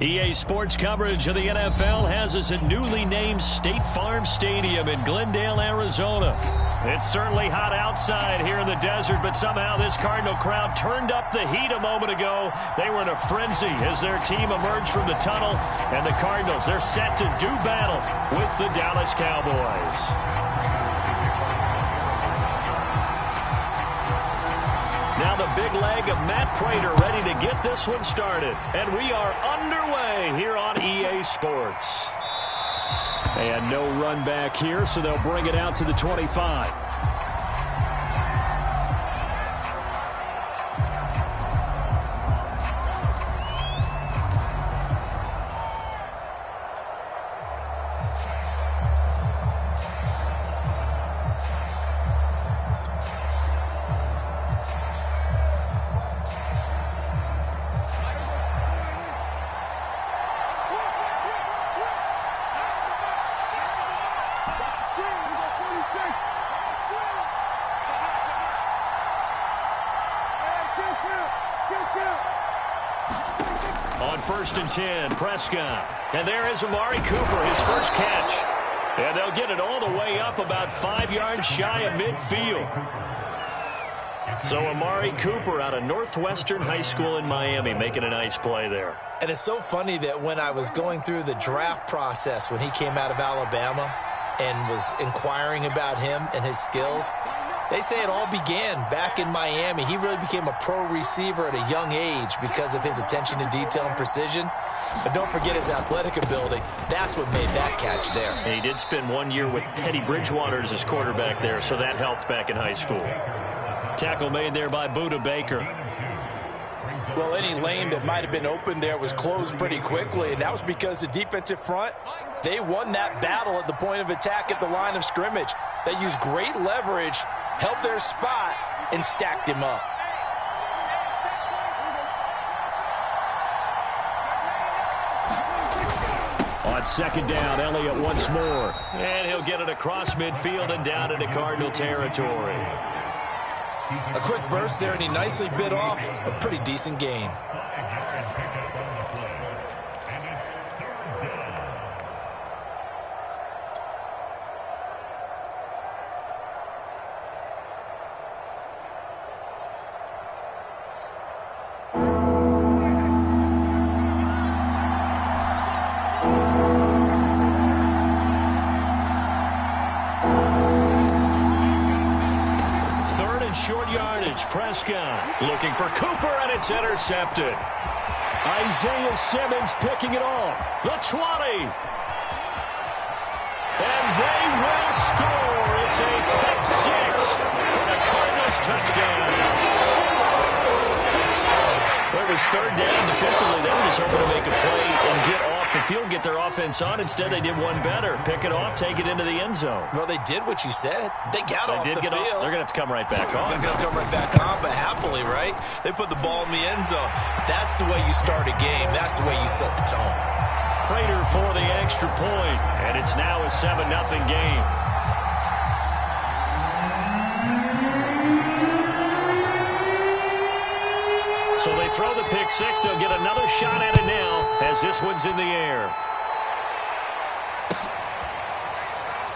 EA Sports coverage of the NFL has us at newly named State Farm Stadium in Glendale, Arizona. It's certainly hot outside here in the desert, but somehow this Cardinal crowd turned up the heat a moment ago. They were in a frenzy as their team emerged from the tunnel, and the Cardinals, they're set to do battle with the Dallas Cowboys. Now the big leg of Matt Prater ready to get this one started. And we are underway here on EA Sports. And no run back here, so they'll bring it out to the 25. On 1st and 10, Prescott. And there is Amari Cooper, his first catch. And they'll get it all the way up about 5 yards shy of midfield. So Amari Cooper out of Northwestern High School in Miami making a nice play there. And it's so funny that when I was going through the draft process when he came out of Alabama and was inquiring about him and his skills, they say it all began back in Miami. He really became a pro receiver at a young age because of his attention to detail and precision. But don't forget his athletic ability. That's what made that catch there. And he did spend 1 year with Teddy Bridgewater as his quarterback there, so that helped back in high school. Tackle made there by Budda Baker. Well, any lane that might have been open there was closed pretty quickly, and that was because the defensive front, they won that battle at the point of attack at the line of scrimmage. They used great leverage, held their spot, and stacked him up. On 2nd down, Elliott once more. And he'll get it across midfield and down into Cardinal territory. A quick burst there, and he nicely bit off a pretty decent gain. Short yardage, Prescott looking for Cooper, and it's intercepted. Isaiah Simmons picking it off. The 20. And they will score. It's a pick six for the Cardinals touchdown. Well, it was 3rd down defensively. They were just hoping to make a play and get off the field, get their offense on. Instead, they did one better. Pick it off, take it into the end zone. Well, they did what you said. They got off the field. They're going to have to come right back on. They're going to come right back on, but happily, right? They put the ball in the end zone. That's the way you start a game. That's the way you set the tone. Prater for the extra point, and it's now a 7-0 game. So they throw the pick six. They'll get another shot at it now as this one's in the air.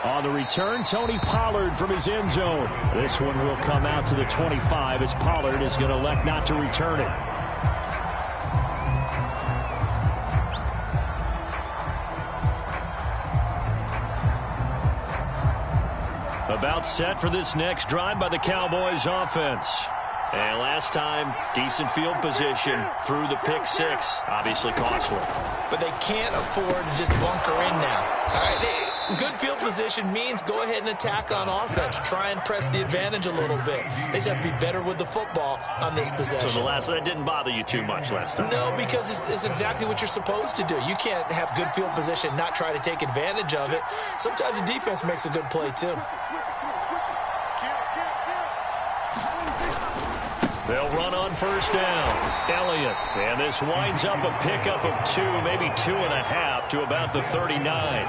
On the return, Tony Pollard from his end zone. This one will come out to the 25 as Pollard is going to elect not to return it. About set for this next drive by the Cowboys offense. And last time, decent field position through the pick six. Obviously costly. But they can't afford to just bunker in now. All right, good field position means go ahead and attack on offense. Try and press the advantage a little bit. They just have to be better with the football on this possession. So that didn't bother you too much last time? No, because it's exactly what you're supposed to do. You can't have good field position, not try to take advantage of it. Sometimes the defense makes a good play, too. They'll run on 1st down. Elliott. And this winds up a pickup of 2, maybe 2.5 to about the 39.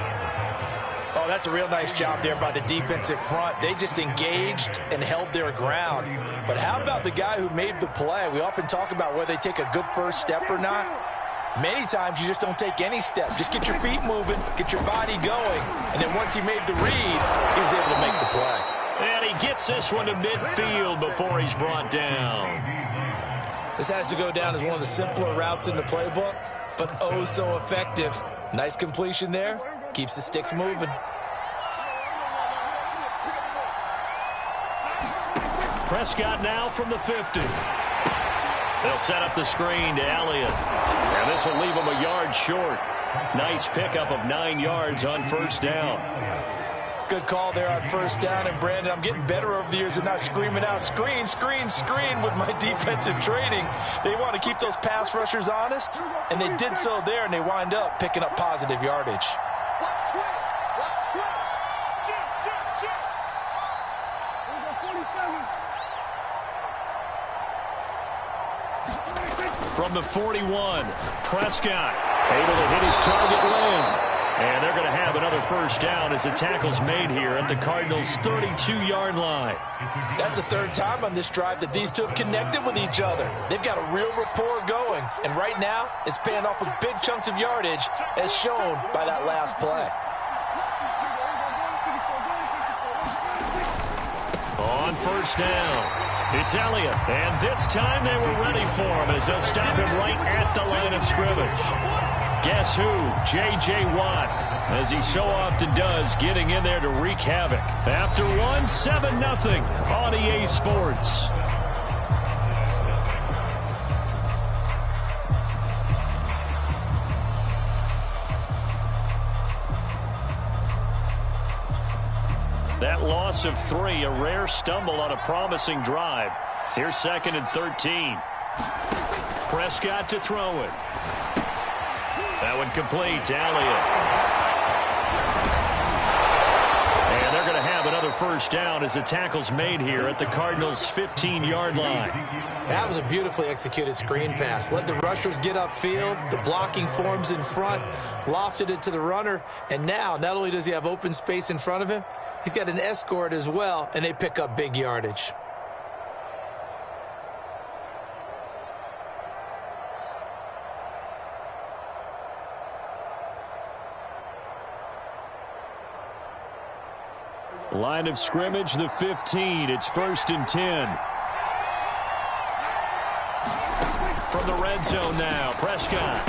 Oh, that's a real nice job there by the defensive front. They just engaged and held their ground. But how about the guy who made the play? We often talk about whether they take a good first step or not. Many times you just don't take any step. Just get your feet moving, get your body going, and then once he made the read, he was able to make the play. And he gets this one to midfield before he's brought down. This has to go down as one of the simpler routes in the playbook, but oh so effective. Nice completion there. Keeps the sticks moving. Prescott now from the 50. They'll set up the screen to Elliott. And this will leave him a yard short. Nice pickup of 9 yards on first down. Good call there on first down. And, Brandon, I'm getting better over the years at not screaming out, screen, screen, screen with my defensive training. They want to keep those pass rushers honest, and they did so there, and they wind up picking up positive yardage. From the 41, Prescott able to hit his target lane. And they're going to have another first down as the tackle's made here at the Cardinals' 32-yard line. That's the third time on this drive that these two have connected with each other. They've got a real rapport going. And right now, it's paying off with big chunks of yardage, as shown by that last play. On first down, it's Elliott. And this time they were ready for him as they'll stop him right at the line of scrimmage. Guess who? J.J. Watt, as he so often does, getting in there to wreak havoc. After one, 7-0 on EA Sports. That loss of 3, a rare stumble on a promising drive. Here's 2nd and 13. Prescott to throw it. That one complete to Elliott. And they're going to have another first down as the tackle's made here at the Cardinals' 15-yard line. That was a beautifully executed screen pass. Let the rushers get upfield. The blocking forms in front. Lofted it to the runner. And now, not only does he have open space in front of him, he's got an escort as well, and they pick up big yardage. Line of scrimmage, the 15. It's 1st and 10. From the red zone now, Prescott.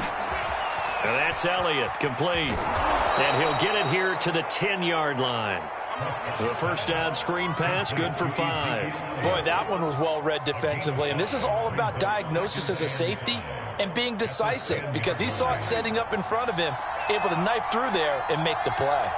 And that's Elliott, complete. And he'll get it here to the 10-yard line. The first down screen pass, good for 5. Boy, that one was well read defensively. And this is all about diagnosis as a safety and being decisive, because he saw it setting up in front of him, able to knife through there and make the play.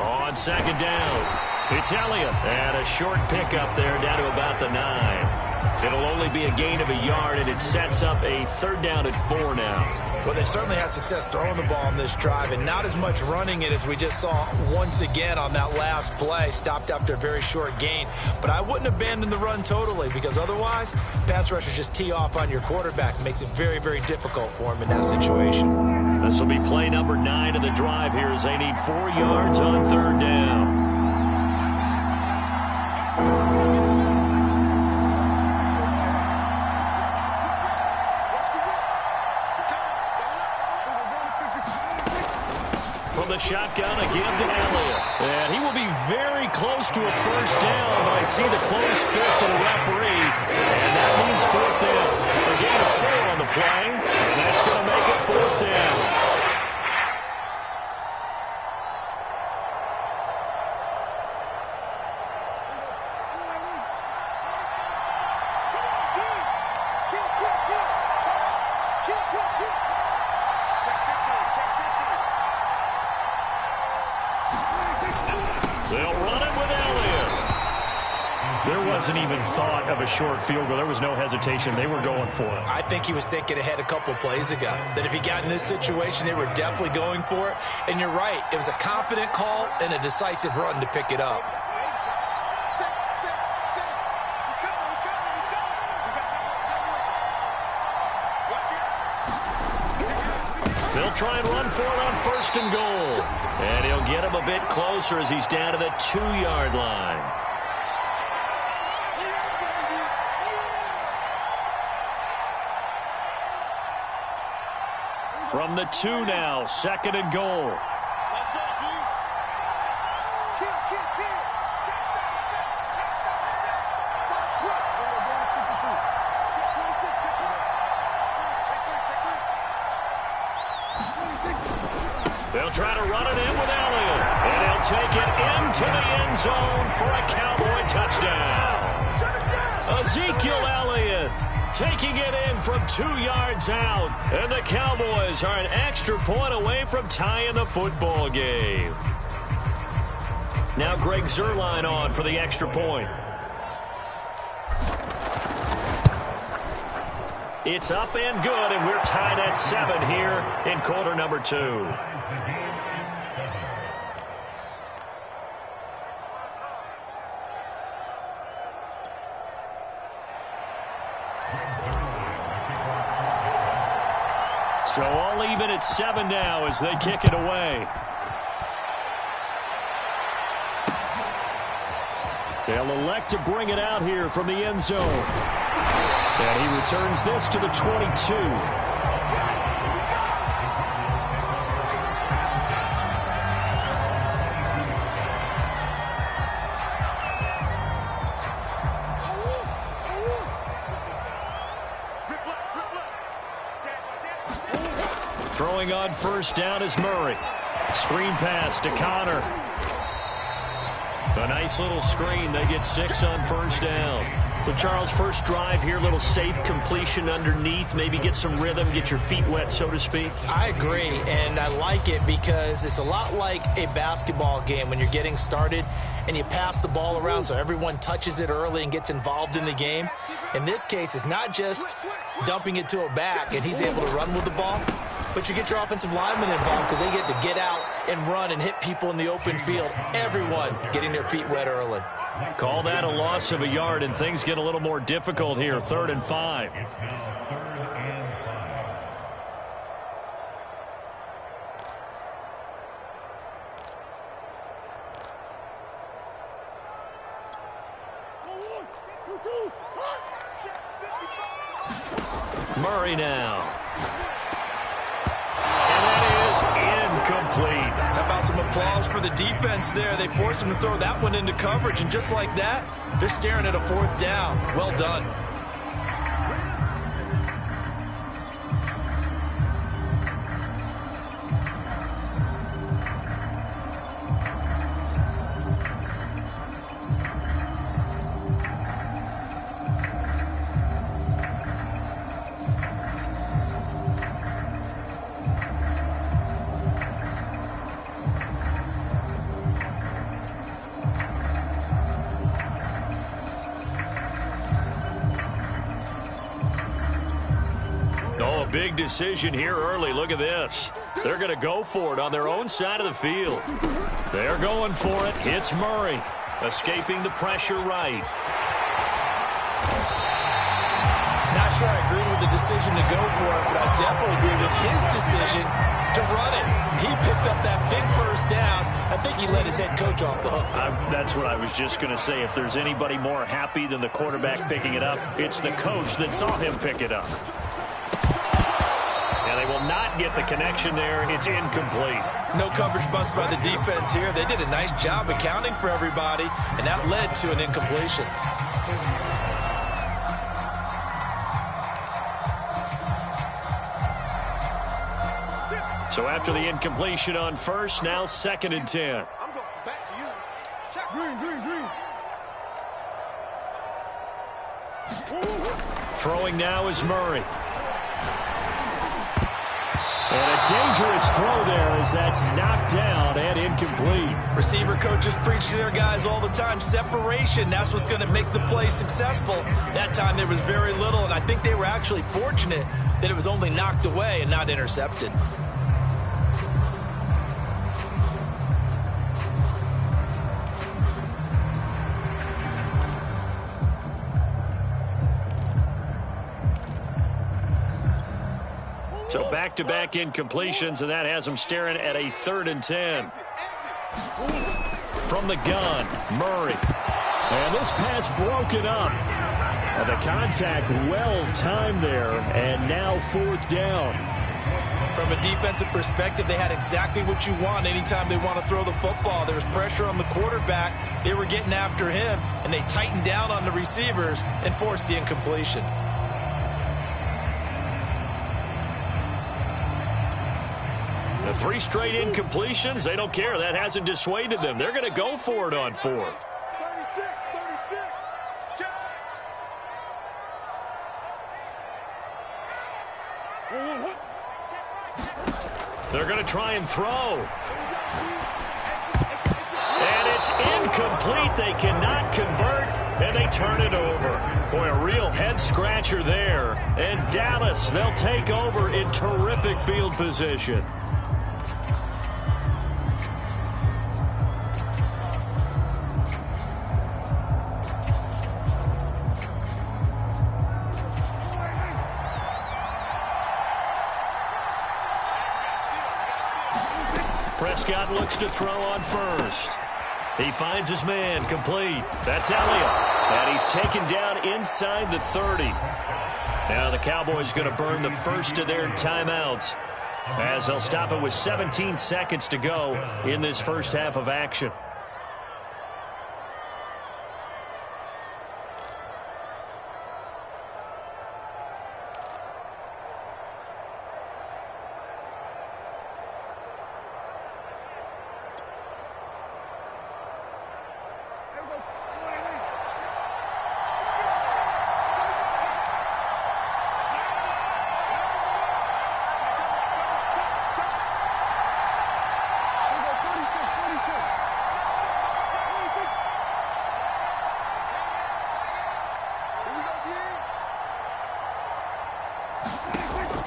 On 2nd down, it's Elliott. And a short pickup there down to about the 9. It'll only be a gain of a yard, and it sets up a 3rd down and 4 now. Well, they certainly had success throwing the ball on this drive, and not as much running it as we just saw once again on that last play. Stopped after a very short gain. But I wouldn't abandon the run totally, because otherwise, pass rushers just tee off on your quarterback. It makes it very, very difficult for him in that situation. This will be play number 9 of the drive here as they need 4 yards on 3rd down. From the shotgun again to Elliott. And he will be very close to a first down, but I see the closed fist of the referee. And that means 4th down. A gain of 4 on the play, and that's going to make it 4th down. Wasn't even thought of a short field goal. There was no hesitation. They were going for it. I think he was thinking ahead a couple plays ago, that if he got in this situation, they were definitely going for it. And you're right. It was a confident call and a decisive run to pick it up. They'll try and run for it on 1st and goal. And he'll get him a bit closer as he's down to the 2-yard line. From the 2 now, 2nd and goal. They'll try to run it in with Elliott. And he'll take it into the end zone for a Cowboy touchdown. Ezekiel Elliott taking it in from 2 yards out. And the Cowboys are an extra point away from tying the football game. Now Greg Zuerlein on for the extra point. It's up and good, and we're tied at 7 here in quarter number 2. So all even at 7 now as they kick it away. They'll elect to bring it out here from the end zone. And he returns this to the 22. Throwing on first down is Murray. Screen pass to Connor. A nice little screen. They get 6 on first down. So, Charles, first drive here, little safe completion underneath. Maybe get some rhythm, get your feet wet, so to speak. I agree, and I like it because it's a lot like a basketball game when you're getting started and you pass the ball around so everyone touches it early and gets involved in the game. In this case, it's not just dumping it to a back and he's able to run with the ball, but you get your offensive linemen involved because they get to get out and run and hit people in the open field. Everyone getting their feet wet early. Call that a loss of a yard, and things get a little more difficult here. 3rd and 5. Murray now. And that is incomplete. How about some applause for the defense there? They forced him to throw that one into coverage, and just like that, they're staring at a 4th down. Well done. Oh, a big decision here early. Look at this. They're going to go for it on their own side of the field. They're going for it. It's Murray. Escaping the pressure right. Not sure I agree with the decision to go for it, but I definitely agree with his decision to run it. He picked up that big first down. I think he let his head coach off the hook. That's what I was just going to say. If there's anybody more happy than the quarterback picking it up, it's the coach that saw him pick it up. And they will not get the connection there. It's incomplete. No coverage bust by the defense here. They did a nice job accounting for everybody, and that led to an incompletion. So after the incompletion on first, now 2nd and 10. I'm going back to you. Check. Green. Throwing now is Murray. And a dangerous throw there as that's knocked down and incomplete. Receiver coaches preach to their guys all the time. Separation, that's what's going to make the play successful. That time there was very little, and I think they were actually fortunate that it was only knocked away and not intercepted. So back-to-back incompletions, and that has them staring at a 3rd and 10. From the gun, Murray. And this pass broken up. And the contact well timed there, and now 4th down. From a defensive perspective, they had exactly what you want anytime they want to throw the football. There was pressure on the quarterback. They were getting after him, and they tightened down on the receivers and forced the incompletion. The 3 straight incompletions, they don't care. That hasn't dissuaded them. They're going to go for it on 4th. 36. Check. They're going to try and throw. And it's incomplete. They cannot convert, and they turn it over. Boy, a real head-scratcher there. And Dallas, they'll take over in terrific field position. Prescott looks to throw on first. He finds his man, complete. That's Elliott. And he's taken down inside the 30. Now the Cowboys going to burn the first of their timeouts as they'll stop it with 17 seconds to go in this first half of action.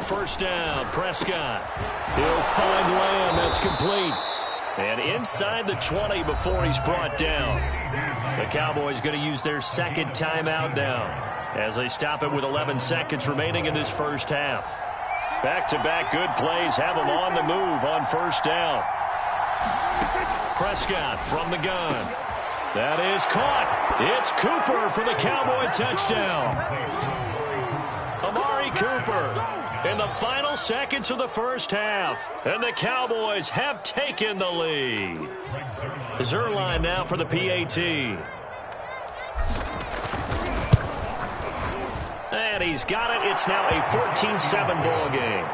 First down, Prescott. He'll find Lamb. That's complete. And inside the 20 before he's brought down. The Cowboys going to use their second timeout now as they stop it with 11 seconds remaining in this first half. Back-to-back good plays have them on the move on first down. Prescott from the gun. That is caught. It's Cooper for the Cowboy touchdown. Amari Cooper in the final seconds of the first half. And the Cowboys have taken the lead. Zerline now for the PAT. And he's got it. It's now a 14-7 ball game.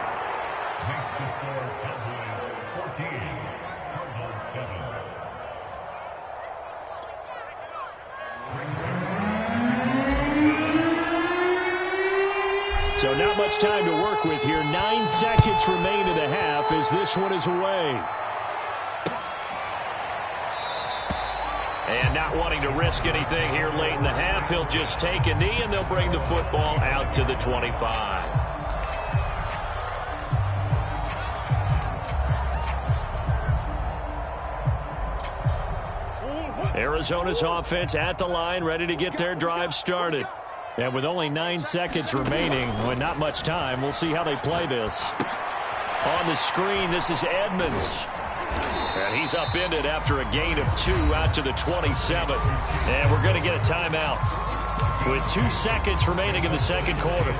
So not much time to work with here. 9 seconds remain in the half as this one is away. And not wanting to risk anything here late in the half, he'll just take a knee and they'll bring the football out to the 25. Arizona's offense at the line, ready to get their drive started. And with only 9 seconds remaining, with not much time, we'll see how they play this. On the screen, this is Edmonds. And he's upended after a gain of 2 out to the 27. And we're going to get a timeout with 2 seconds remaining in the second quarter.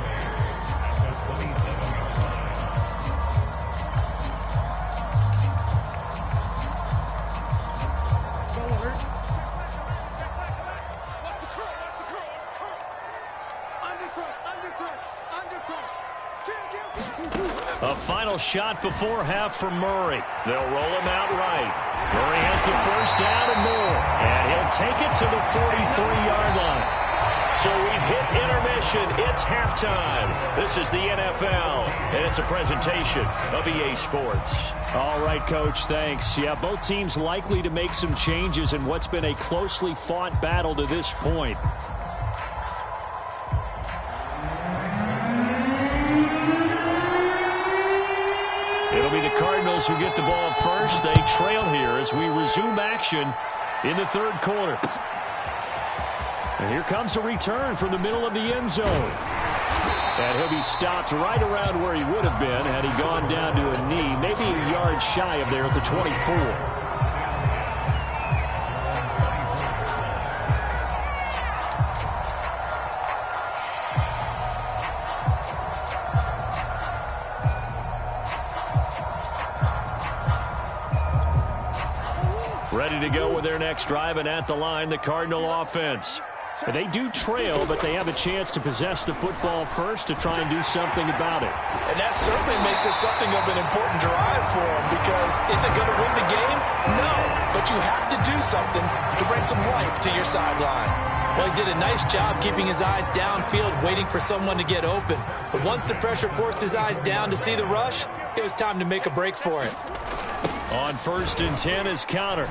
A final shot before half for Murray. They'll roll him out right. Murray has the first down and more. And he'll take it to the 43-yard line. So we've hit intermission. It's halftime. This is the NFL, and it's a presentation of EA Sports. All right, Coach, thanks. Yeah, both teams likely to make some changes in what's been a closely fought battle to this point. It'll be the Cardinals who get the ball first. They trail here as we resume action in the third quarter. And here comes a return from the middle of the end zone. And he'll be stopped right around where he would have been had he gone down to a knee, maybe a yard shy of there at the 24. ready to go with their next drive, and at the line, the Cardinal offense. And they do trail, but they have a chance to possess the football first to try and do something about it. And that certainly makes it something of an important drive for them, because is it going to win the game? No, but you have to do something to bring some life to your sideline. Well, he did a nice job keeping his eyes downfield, waiting for someone to get open. But once the pressure forced his eyes down to see the rush, it was time to make a break for it. On 1st and 10 is counter.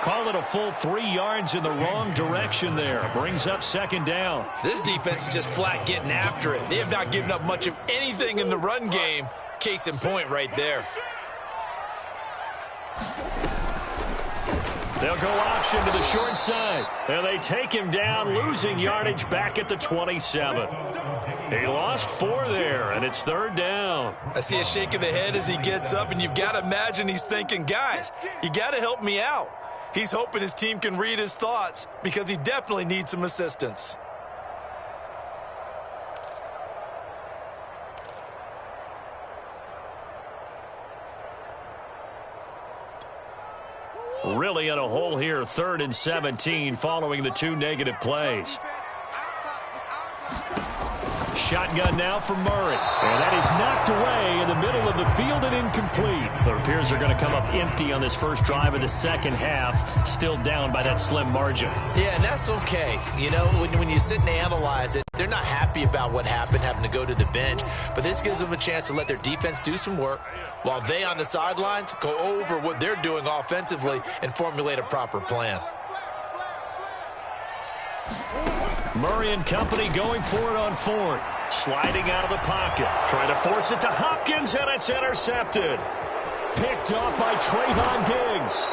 Call it a full 3 yards in the wrong direction there. Brings up 2nd down. This defense is just flat getting after it. They have not given up much of anything in the run game. Case in point right there. They'll go option to the short side. And they take him down, losing yardage back at the 27. He lost 4 there, and it's 3rd down. I see a shake of the head as he gets up, and you've got to imagine he's thinking, guys, you got to help me out. He's hoping his team can read his thoughts because he definitely needs some assistance. Really in a hole here, 3rd and 17 following the 2 negative plays. Shotgun now for Murray. And that is knocked away in the middle of the field and incomplete. It appears they're going to come up empty on this first drive of the second half, still down by that slim margin. Yeah, and that's okay. You know, when you sit and analyze it, they're not happy about what happened, having to go to the bench. But this gives them a chance to let their defense do some work while they on the sidelines go over what they're doing offensively and formulate a proper plan. Murray and company going for it on 4th. Sliding out of the pocket. Trying to force it to Hopkins, and it's intercepted. Picked off by Trayvon Diggs.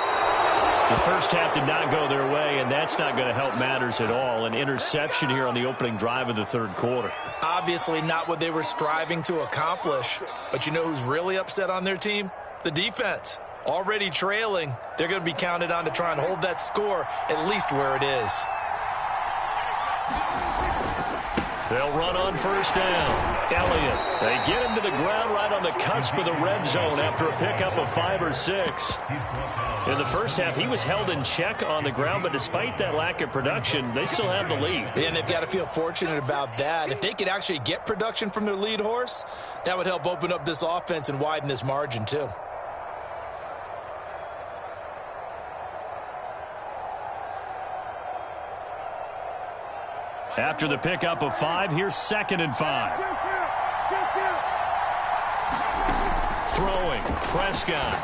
The first half did not go their way, and that's not going to help matters at all. An interception here on the opening drive of the 3rd quarter. Obviously not what they were striving to accomplish. But you know who's really upset on their team? The defense. Already trailing, they're going to be counted on to try and hold that score at least where it is. They'll run on 1st down. Elliott. They get him to the ground right on the cusp of the red zone after a pickup of 5 or 6. In the first half, he was held in check on the ground, but despite that lack of production, they still have the lead. And they've got to feel fortunate about that. If they could actually get production from their lead horse, that would help open up this offense and widen this margin too. After the pickup of 5, here's 2nd and 5. Throwing, Prescott.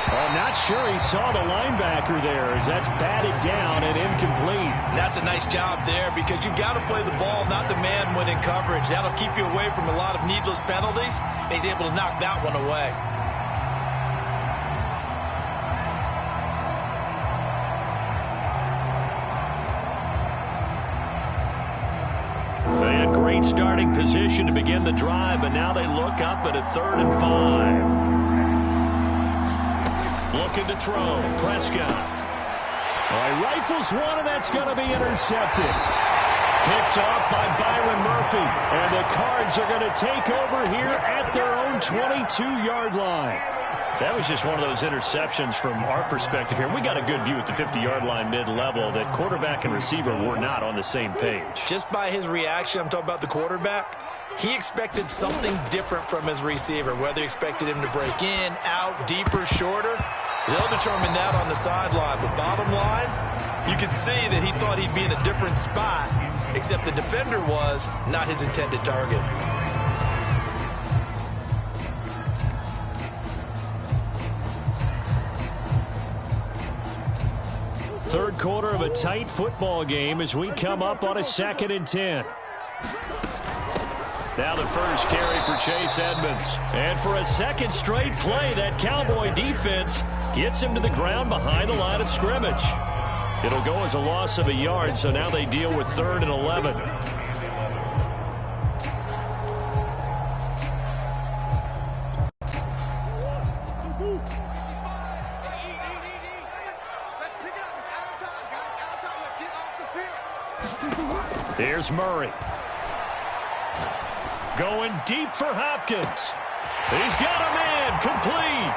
I'm not sure he saw the linebacker there as that's batted down and incomplete. And that's a nice job there because you've got to play the ball, not the man when in coverage. That'll keep you away from a lot of needless penalties, and he's able to knock that one away. Great starting position to begin the drive, but now they look up at a 3rd and 5. Looking to throw. Prescott. He rifles one, and that's going to be intercepted. Picked off by Byron Murphy. And the Cards are going to take over here at their own 22-yard line. That was just one of those interceptions from our perspective here. We got a good view at the 50-yard line mid-level that quarterback and receiver were not on the same page. Just by his reaction, I'm talking about the quarterback, he expected something different from his receiver, whether he expected him to break in, out, deeper, shorter. They'll determine that on the sideline. But bottom line, you could see that he thought he'd be in a different spot, except the defender was not his intended target. Third quarter of a tight football game as we come up on a 2nd and 10. Now the first carry for Chase Edmonds. And for a second straight play, that Cowboy defense gets him to the ground behind the line of scrimmage. It'll go as a loss of a yard, so now they deal with 3rd and 11. Here's Murray. Going deep for Hopkins. He's got a man, complete.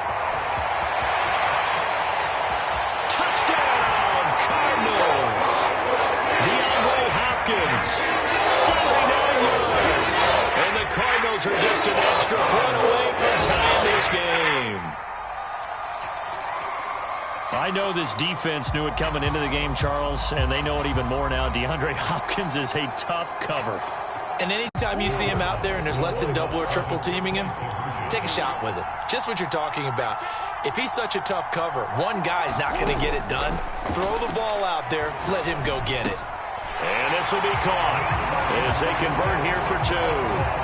Touchdown, Cardinals. DeAndre Hopkins, 79 yards. And the Cardinals are just an extra point away from tying this game. I know this defense knew it coming into the game, Charles, and they know it even more now. DeAndre Hopkins is a tough cover. And anytime you see him out there and there's less than double or triple teaming him, take a shot with it. Just what you're talking about. If he's such a tough cover, one guy's not going to get it done. Throw the ball out there. Let him go get it. And this will be caught as they convert here for two.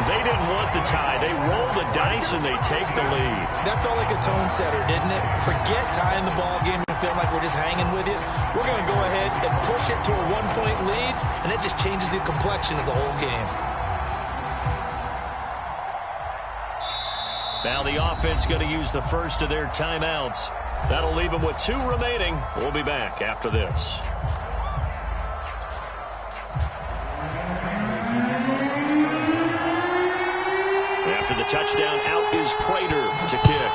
They didn't want the tie. They roll the dice and they take the lead. That felt like a tone setter, didn't it? Forget tying the ball game and feeling like we're just hanging with you. We're going to go ahead and push it to a one-point lead, and it just changes the complexion of the whole game. Now the offense going to use the first of their timeouts. That'll leave them with 2 remaining. We'll be back after this. After the touchdown, out is Prater to kick.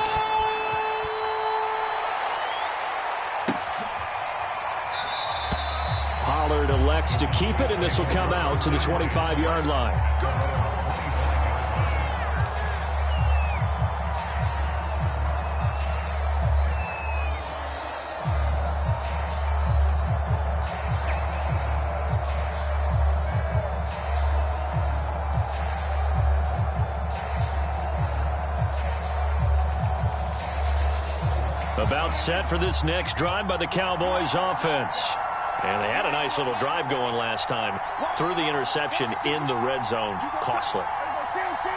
Pollard elects to keep it, and this will come out to the 25-yard line. About set for this next drive by the Cowboys offense. And they had a nice little drive going last time. Threw the interception in the red zone. Costly.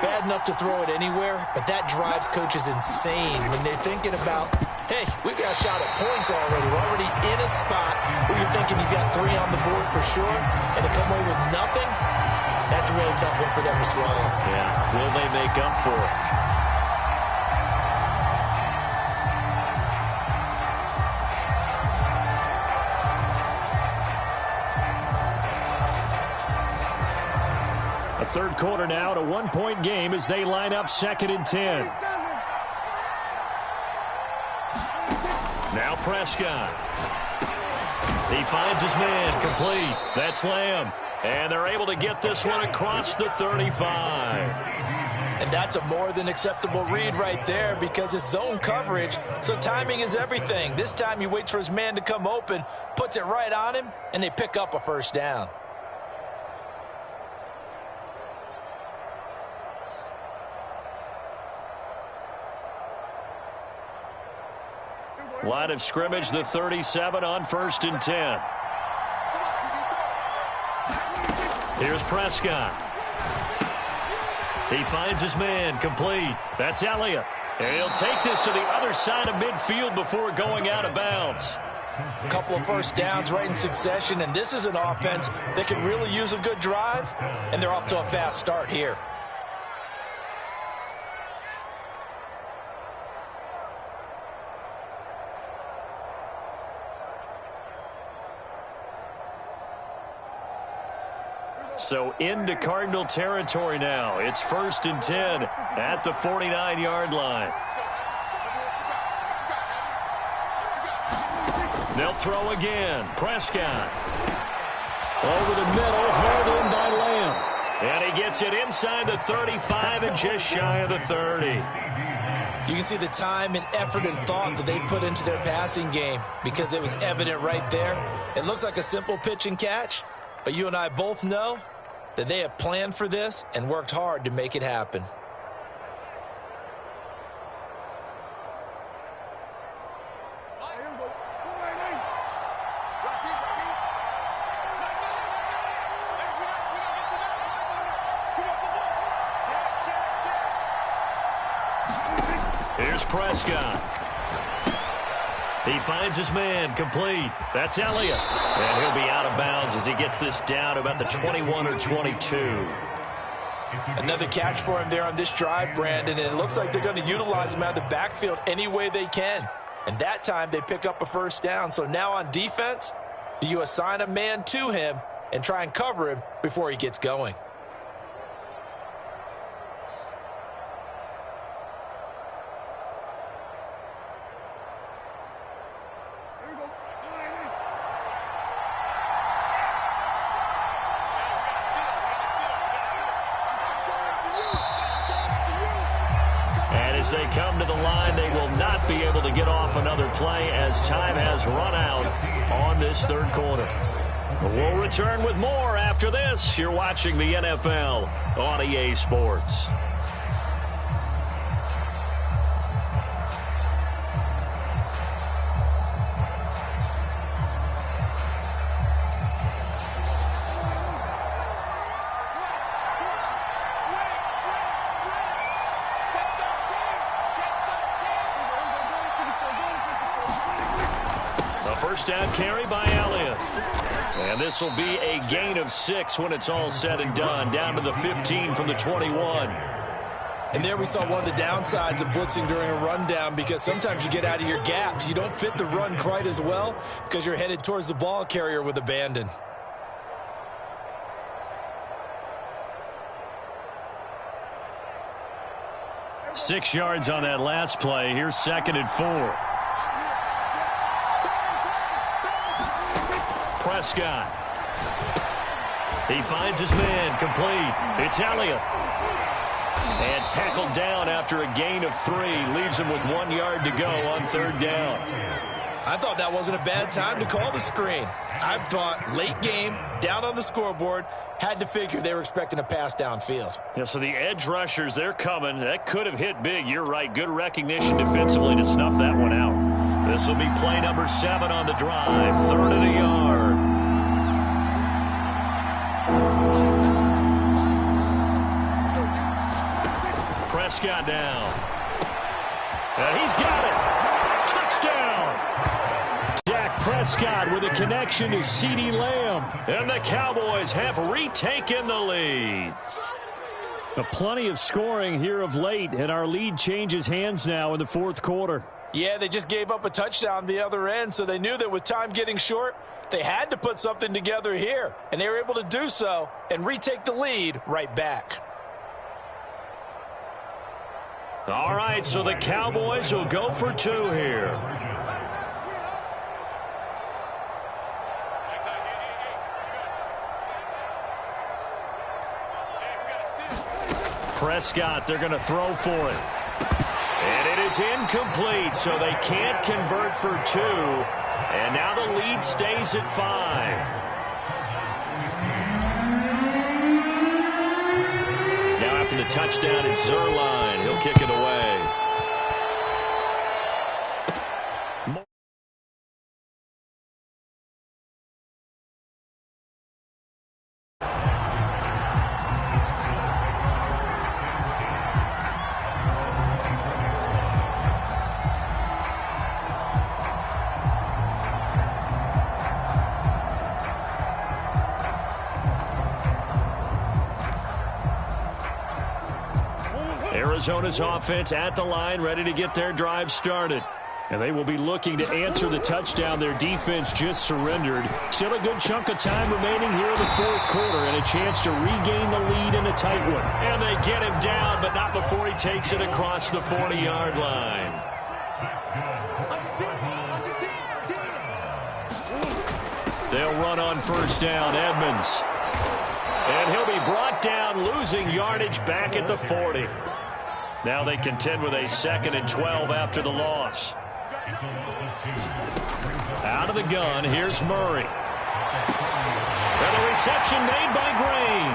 Bad enough to throw it anywhere, but that drives coaches insane when they're thinking about, hey, we've got a shot at points already. We're already in a spot where you're thinking you got 3 on the board for sure, and to come away with nothing, that's a really tough one for them to swallow. Yeah, will they make up for it? Third quarter now at a 1-point game as they line up 2nd and 10. Now Prescott. He finds his man, complete. That's Lamb. And they're able to get this one across the 35. And that's a more than acceptable read right there because it's zone coverage, so timing is everything. This time he waits for his man to come open, puts it right on him, and they pick up a first down. Line of scrimmage, the 37 on 1st and 10. Here's Prescott. He finds his man, complete. That's Elliott. And he'll take this to the other side of midfield before going out of bounds. A couple of first downs right in succession, and this is an offense that can really use a good drive, and they're off to a fast start here. So into Cardinal territory now. It's 1st and 10 at the 49-yard line. They'll throw again. Prescott. Over the middle, hauled in by Lamb. And he gets it inside the 35 and just shy of the 30. You can see the time and effort and thought that they put into their passing game because it was evident right there. It looks like a simple pitch and catch, but you and I both know that they have planned for this and worked hard to make it happen. Here's Prescott. He finds his man, complete. That's Elliott. And he'll be out of bounds as he gets this down about the 21 or 22. Another catch for him there on this drive, Brandon, and it looks like they're going to utilize him out of the backfield any way they can. And that time they pick up a first down. So now on defense, do you assign a man to him and try and cover him before he gets going? As they come to the line, they will not be able to get off another play as time has run out on this third quarter. We'll return with more after this. You're watching the NFL on EA Sports. First down carry by Elliott. And this will be a gain of 6 when it's all said and done. Down to the 15 from the 21. And there we saw one of the downsides of blitzing during a rundown, because sometimes you get out of your gaps. You don't fit the run quite as well because you're headed towards the ball carrier with abandon. Six yards on that last play. Here's 2nd and 4. Prescott. He finds his man complete. It's Elliott. And tackled down after a gain of 3. Leaves him with 1 yard to go on 3rd down. I thought that wasn't a bad time to call the screen. I thought late game, down on the scoreboard, had to figure they were expecting a pass downfield. Yeah, so the edge rushers, they're coming. That could have hit big. You're right. Good recognition defensively to snuff that one out. This will be play number 7 on the drive. 3rd and a yard. Prescott down. And he's got it. Touchdown. Dak Prescott with a connection to CeeDee Lamb. And the Cowboys have retaken the lead. Plenty of scoring here of late, and our lead changes hands now in the 4th quarter. Yeah, they just gave up a touchdown the other end, so they knew that with time getting short, they had to put something together here. And they were able to do so and retake the lead right back. All right, so the Cowboys will go for 2 here. Prescott, they're going to throw for it. And it is incomplete, so they can't convert for 2. And now the lead stays at 5. Now after the touchdown, it's Zerline. He'll kick it away. Arizona's offense at the line, ready to get their drive started. And they will be looking to answer the touchdown their defense just surrendered. Still a good chunk of time remaining here in the 4th quarter, and a chance to regain the lead in a tight one. And they get him down, but not before he takes it across the 40-yard line. They'll run on 1st down, Edmonds. And he'll be brought down, losing yardage back at the 40. Now they contend with a 2nd and 12 after the loss. Out of the gun, here's Murray. And a reception made by Green.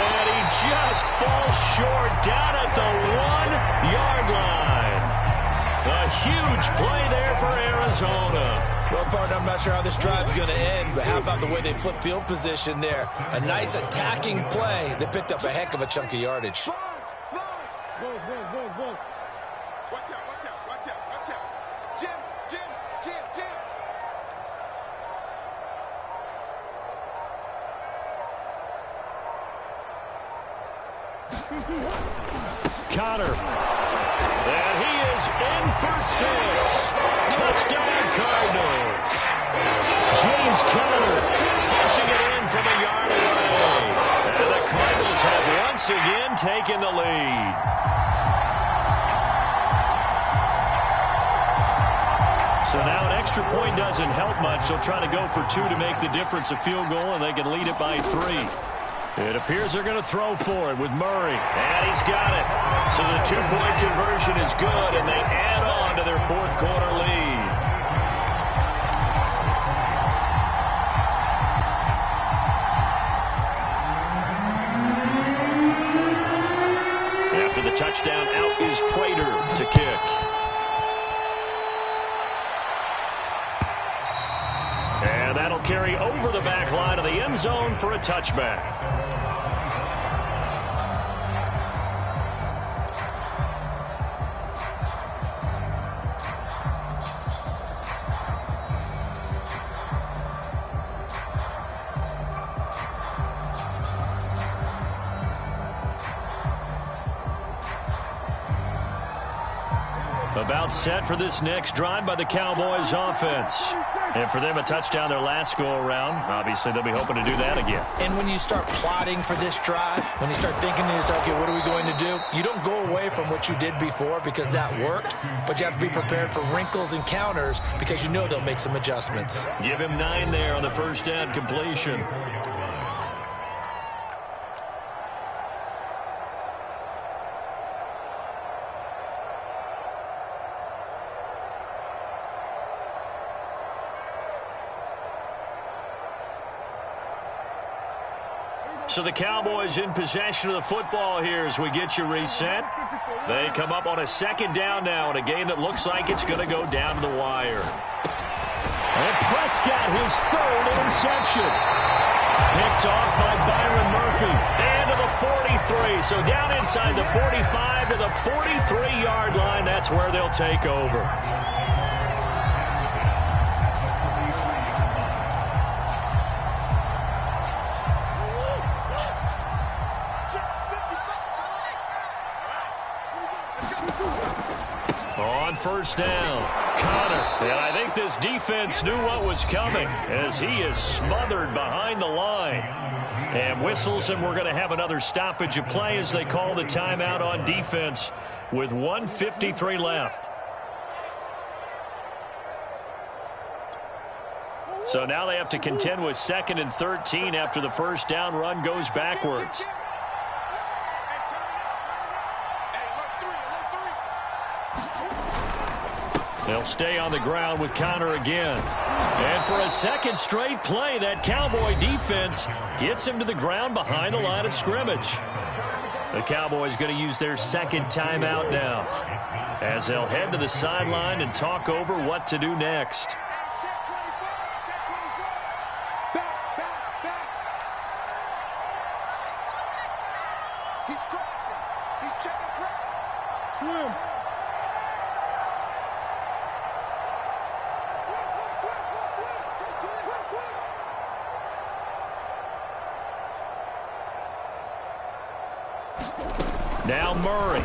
And he just falls short down at the 1-yard line. A huge play there for Arizona. Well, partner, I'm not sure how this drive's going to end, but how about the way they flip field position there? A nice attacking play that picked up a heck of a chunk of yardage. Watch out. Jim. Connor. And he is in for 6. Touchdown, Cardinals. James Conner pushing it in from a yard away. And the Cardinals have once again taken the lead. So now an extra point doesn't help much. They'll try to go for 2 to make the difference a field goal, and they can lead it by 3. It appears they're going to throw for it with Murray. And he's got it. So the two-point conversion is good, and they add on to their fourth-quarter lead. After the touchdown, out is Prater to kick. And that'll carry over the back line of the end zone for a touchback. About set for this next drive by the Cowboys offense. And for them, a touchdown their last go-around. Obviously, they'll be hoping to do that again. And when you start plotting for this drive, when you start thinking to yourself, okay, what are we going to do? You don't go away from what you did before because that worked, but you have to be prepared for wrinkles and counters because you know they'll make some adjustments. Give him 9 there on the first down completion. So the Cowboys in possession of the football here as we get you reset. They come up on a second down now in a game that looks like it's going to go down to the wire. And Prescott, his third interception. Picked off by Byron Murphy. And to the 43. So down inside the 45 to the 43-yard line. That's where they'll take over. On first down, Connor. And I think this defense knew what was coming as he is smothered behind the line. And whistles, and we're going to have another stoppage of play as they call the timeout on defense with 1:53 left. So now they have to contend with 2nd and 13 after the first down run goes backwards. They'll stay on the ground with Connor again. And for a second straight play, that Cowboy defense gets him to the ground behind the line of scrimmage. The Cowboys going to use their second timeout now as they'll head to the sideline and talk over what to do next. He's crossing. He's checking crowd. Swim. Now Murray.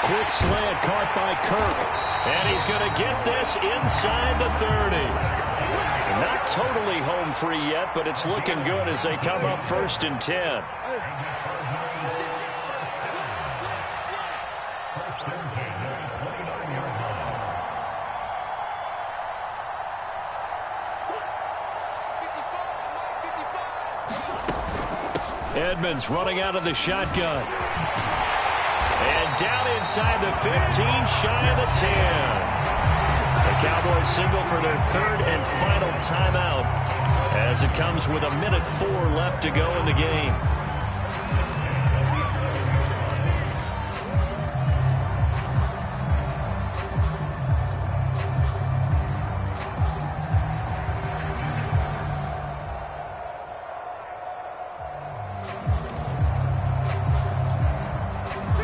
Quick slant caught by Kirk. And he's going to get this inside the 30. Not totally home free yet, but it's looking good as they come up 1st and 10. Edmonds running out of the shotgun. And down inside the 15, shy of the 10. The Cowboys signal for their 3rd and final timeout as it comes with 1:04 left to go in the game.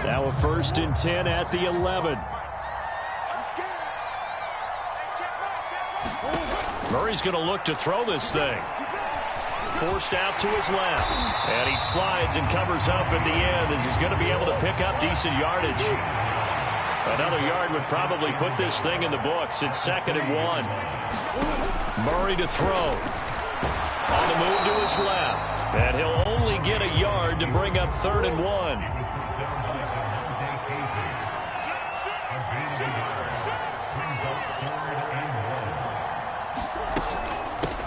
Now a 1st and 10 at the 11. Murray's going to look to throw this thing. Forced out to his left. And he slides and covers up at the end as he's going to be able to pick up decent yardage. Another yard would probably put this thing in the books. It's 2nd and 1. Murray to throw. On the move to his left. And he'll only get a yard to bring up 3rd and 1.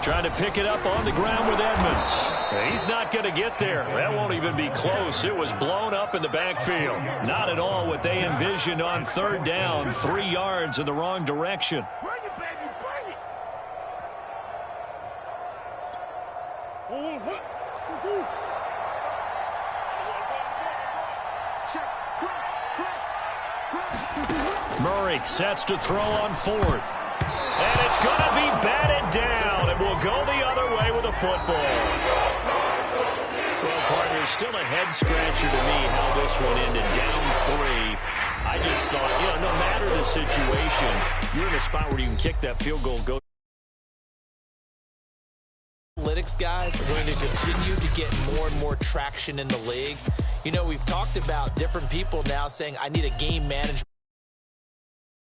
Trying to pick it up on the ground with Edmonds. He's not going to get there. That won't even be close. It was blown up in the backfield. Not at all what they envisioned on third down. 3 yards in the wrong direction. Bring it, baby, bring it. Murray sets to throw on fourth. And it's going to be batted down. It will go the other way with a football. Well, partner, still a head-scratcher to me how this one ended. Down 3. I just thought, no matter the situation, you're in a spot where you can kick that field goal, go. Analytics guys are going to continue to get more and more traction in the league. We've talked about different people now saying, I need a game management